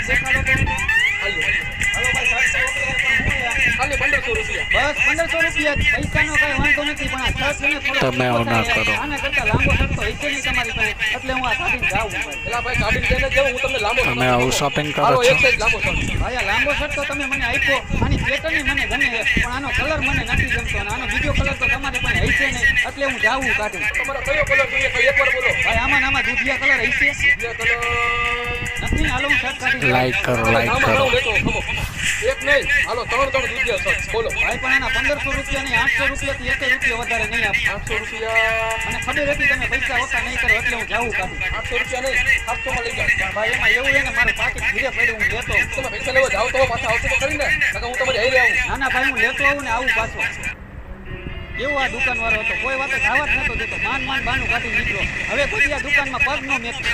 દેખાડો તો હાલો હાલો ભાઈ 700 રૂપિયા ખાલી 1500 રૂપિયા બસ 1500 રૂપિયા પૈસાનો કઈ વાંધો નથી પણ આ શર્ટ છે ને થોડો તમે આવું ના કરો. આના કરતા લાંબો શર્ટ તો હશે નહીં તમારી પાસે એટલે હું આ કાઢીને જાઉં ભાઈ એલા ભાઈ કાઢીને દેને દેવું હું તમને લાંબો તમે આવું શોપિંગ કરો હાલો છો? એક સાઈઝ લાંબો શર્ટ ભાઈ આ લાંબો શર્ટ તો તમે મને આપ્યો આની પેટર્ન મને ગમે છે પણ આનો કલર મને નથી ગમતો અને આનો બીજો કલર તો તમારી પાસે હશે નહીં એટલે હું જાઉં કાઢું તમારો કયો કલર જોઈએ ખાલી એકવાર બોલો ભાઈ આમાં ને આમાં દૂધિયા કલર હશે જે કલર નથી હાલો હું શર્ટ કાઢી લાઈક કરો, લાઈક આમાં કરો. હું લેતો ખમો એક નહીં હાલો ત્રણ દૂધિયા શર્ટ બોલો ભાઈ પણ આના 1500 રૂપિયા નહીં 800 રૂપિયાથી 1 રૂપિયા વધારે નહીં આપો 800 રૂપિયા અને ખબર હતી તમે પૈસા ઓછા નહીં કરો એટલે હું જાઉં કાઢું 800 રૂપિયા નહીં 700 માં લઈ જાઓ ભાઈ એમાં એવું છે ને મારું પાકીટ ઘીરે પડ્યું હું લેતો તમે પૈસા લેવા જાઓ તો પાછા આવશો તો કરીને નકર હું તમારી હારે આવું ના ના ભાઈ હું લેતો આવું ને આવું પાછો કેવો આ દુકાન વાળો હતો કોઈ વાતે જવા જ નતો દેતો માન માન બાનું કાઢી નીકળો હવે કોઈ આ દુકાનમાં પગ ન મેકતો